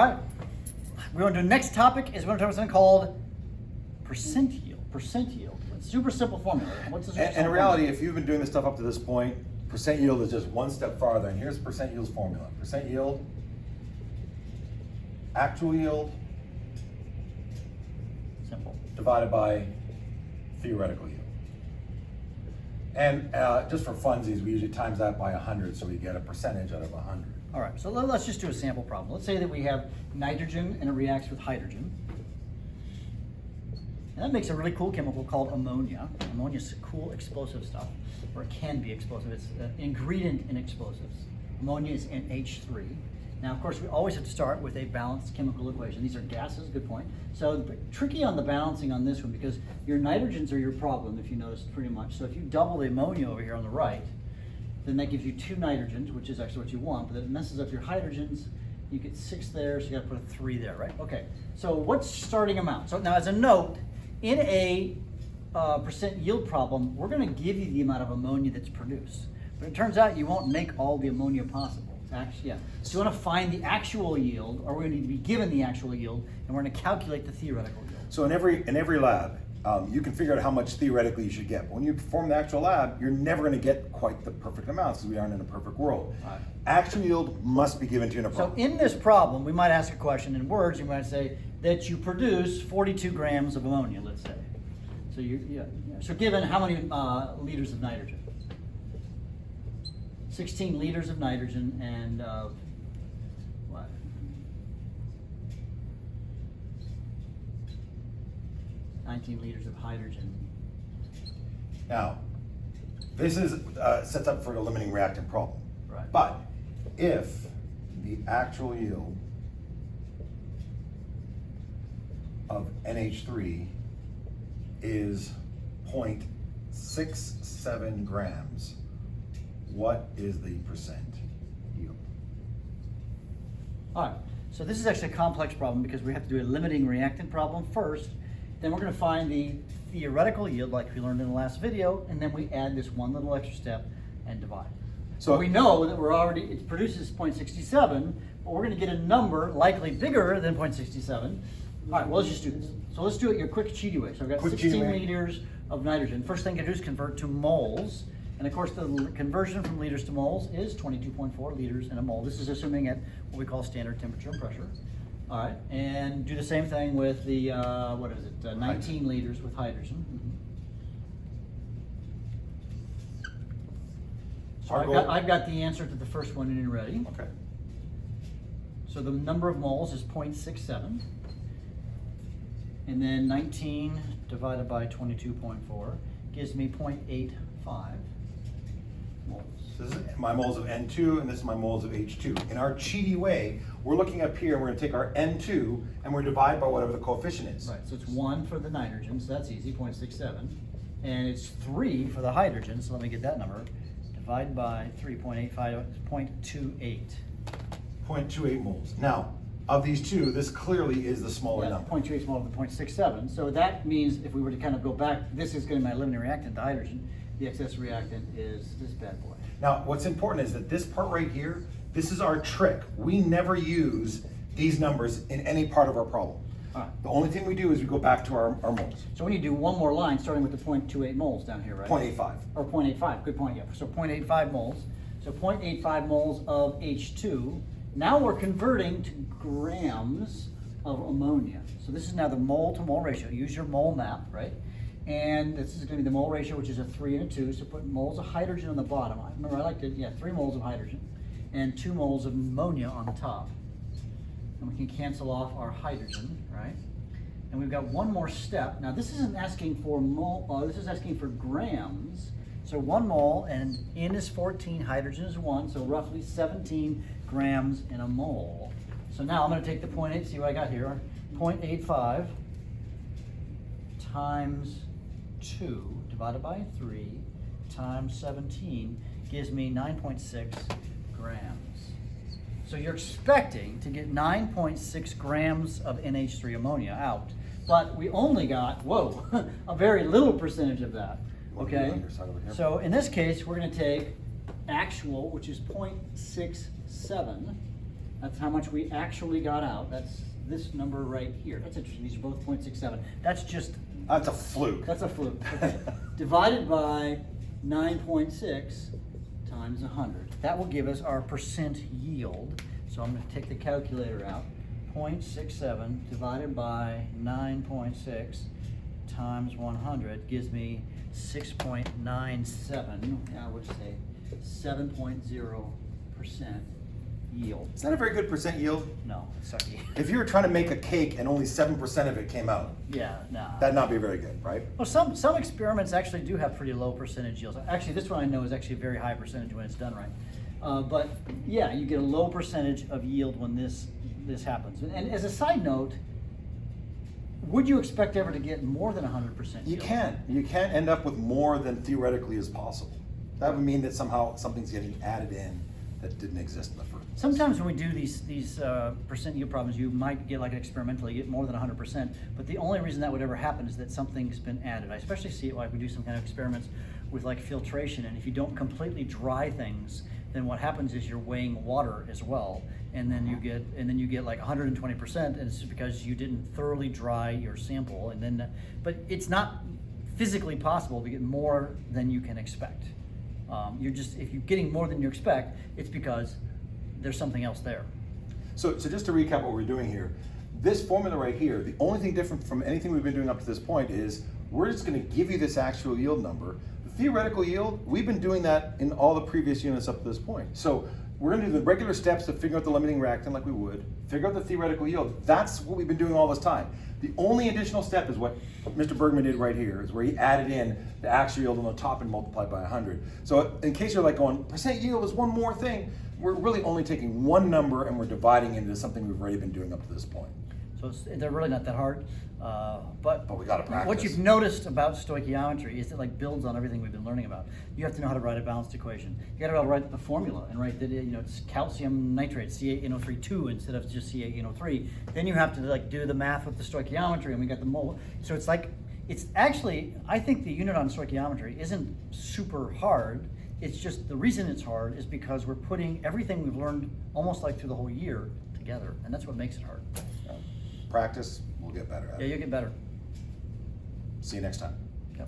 right. We're going to do the next topic is we're going to talk about something called percent yield. Percent yield. It's a super simple formula. What's the super And in simple reality, formula? if you've been doing this stuff up to this point, percent yield is just one step farther. And here's percent yield's formula. Percent yield, actual yield, Simple. divided by theoretical yield. And just for funsies, we usually times that by 100, so we get a percentage out of 100. All right, so let's just do a sample problem. Let's say that we have nitrogen and it reacts with hydrogen. And that makes a really cool chemical called ammonia. Ammonia is cool explosive stuff, or it can be explosive. It's an ingredient in explosives. Ammonia is NH3. Now, of course, we always have to start with a balanced chemical equation. These are gases, good point. So tricky on the balancing on this one because your nitrogens are your problem, if you notice, pretty much. So if you double the ammonia over here on the right, then that gives you 2 nitrogens, which is actually what you want, but then it messes up your hydrogens. You get 6 there, so you gotta put a 3 there, right? Okay, so what's starting amount? So now as a note, in a percent yield problem, we're gonna give you the amount of ammonia that's produced. But it turns out you won't make all the ammonia possible. Actually, yeah. So you want to find the actual yield, or we're going to need to be given the actual yield, and we're going to calculate the theoretical yield. So in every lab, you can figure out how much theoretically you should get. But when you perform the actual lab, you're never going to get quite the perfect amounts because we aren't in a perfect world. Right. Actual yield must be given to you in a problem. So in this problem, we might ask a question in words. You might say that you produce 42 grams of ammonia, let's say. So so given how many liters of nitrogen? 16 liters of nitrogen and what? $19 liters of hydrogen. Now, this is sets up for a limiting reactant problem. Right. But if the actual yield of NH3 is 0.67 grams, what is the percent yield? All right, so this is actually a complex problem because we have to do a limiting reactant problem first. Then we're going to find the theoretical yield like we learned in the last video, and then we add this one little extra step and divide. So we know that it produces 0.67, but we're going to get a number likely bigger than 0.67. All right, well, let's just do this. So let's do it your quick cheaty way. So I've got 16 liters of nitrogen. First thing I do is convert to moles. And of course, the conversion from liters to moles is 22.4 liters in a mole. This is assuming at what we call standard temperature and pressure. All right, and do the same thing with the, 19 liters with hydrogen. So I've got the answer to the first one in ready. Okay. So the number of moles is 0.67. And then 19 divided by 22.4 gives me 0.85 moles. This is my moles of N2 and this is my moles of H2. In our cheaty way, we're looking up here and we're going to take our N2 and we're divided by whatever the coefficient is. Right, so it's 1 for the nitrogen, so that's easy, 0.67. And it's 3 for the hydrogen, so let me get that number. Divide by 3.85, 0.28. 0.28 moles. Now, of these two, this clearly is the smaller number. 0.28 is smaller than 0.67. So that means if we were to kind of go back, this is going to be my limiting reactant, the hydrogen. The excess reactant is this bad boy. Now, what's important is that this part right here, this is our trick. We never use these numbers in any part of our problem. All right. The only thing we do is we go back to our moles. So we need to do one more line starting with the 0.28 moles down here, right? 0.85. Or 0.85, good point, yeah. So 0.85 moles. So 0.85 moles of H2. Now we're converting to grams of ammonia. So this is now the mole to mole ratio. Use your mole map, right? And this is going to be the mole ratio, which is a 3 and a 2. So put moles of hydrogen on the bottom. Remember, I like to, 3 moles of hydrogen and 2 moles of ammonia on the top. And we can cancel off our hydrogen, right? And we've got one more step. Now this isn't asking for this is asking for grams. So 1 mole, and N is 14, hydrogen is 1, so roughly 17 grams in a mole. So now I'm going to take the 0.8, see what I got here, 0.85 times 2 divided by 3 times 17 gives me 9.6 grams. So you're expecting to get 9.6 grams of NH3 ammonia out, but we only got, a very little percentage of that. Okay, so in this case, we're going to take actual, which is 0.67, That's how much we actually got out. That's this number right here. That's interesting. These are both 0.67. That's just, That's a fluke. that's a fluke. Okay. Divided by 9.6 times 100. That will give us our percent yield. So I'm going to take the calculator out. 0.67 divided by 9.6 times 100 gives me 6.97. I would say 7.0% yield. Is that a very good percent yield? No, it's sucky. If you were trying to make a cake and only 7% of it came out, Yeah, no. that'd not be very good, right? Well, some experiments actually do have pretty low percentage yields. Actually, this one I know is actually a very high percentage when it's done right. But yeah, you get a low percentage of yield when this happens. And as a side note, would you expect ever to get more than 100% yield? You can't. You can't end up with more than theoretically is possible. That would mean that somehow something's getting added in that didn't exist in the first place. Sometimes when we do these percent yield problems, you might get like experimentally get more than 100%, but the only reason that would ever happen is that something's been added. I especially see it like we do some kind of experiments with like filtration, and if you don't completely dry things, then what happens is you're weighing water as well, and then you get like 120%, and it's because you didn't thoroughly dry your sample, and then but it's not physically possible to get more than you can expect. If you're getting more than you expect, it's because there's something else there. So just to recap what we're doing here, this formula right here, the only thing different from anything we've been doing up to this point is we're just going to give you this actual yield number. The theoretical yield, we've been doing that in all the previous units up to this point. So we're going to do the regular steps to figure out the limiting reactant like we would, figure out the theoretical yield. That's what we've been doing all this time. The only additional step is what Mr. Bergmann did right here, is where he added in the actual yield on the top and multiplied by 100. So in case you're like going, percent yield is one more thing, we're really only taking one number and we're dividing it into something we've already been doing up to this point. So they're really not that hard. But we gotta practice. What you've noticed about stoichiometry is it like builds on everything we've been learning about. You have to know how to write a balanced equation. You got to write the formula and write that it's calcium nitrate C8NO3 instead of just C8NO3. Then you have to like do the math with the stoichiometry, and we got the mole. So it's actually, I think the unit on stoichiometry isn't super hard. It's just the reason it's hard is because we're putting everything we've learned almost like through the whole year together, and that's what makes it hard. Practice, we'll get better at it. Yeah, you'll get better. See you next time. Yep.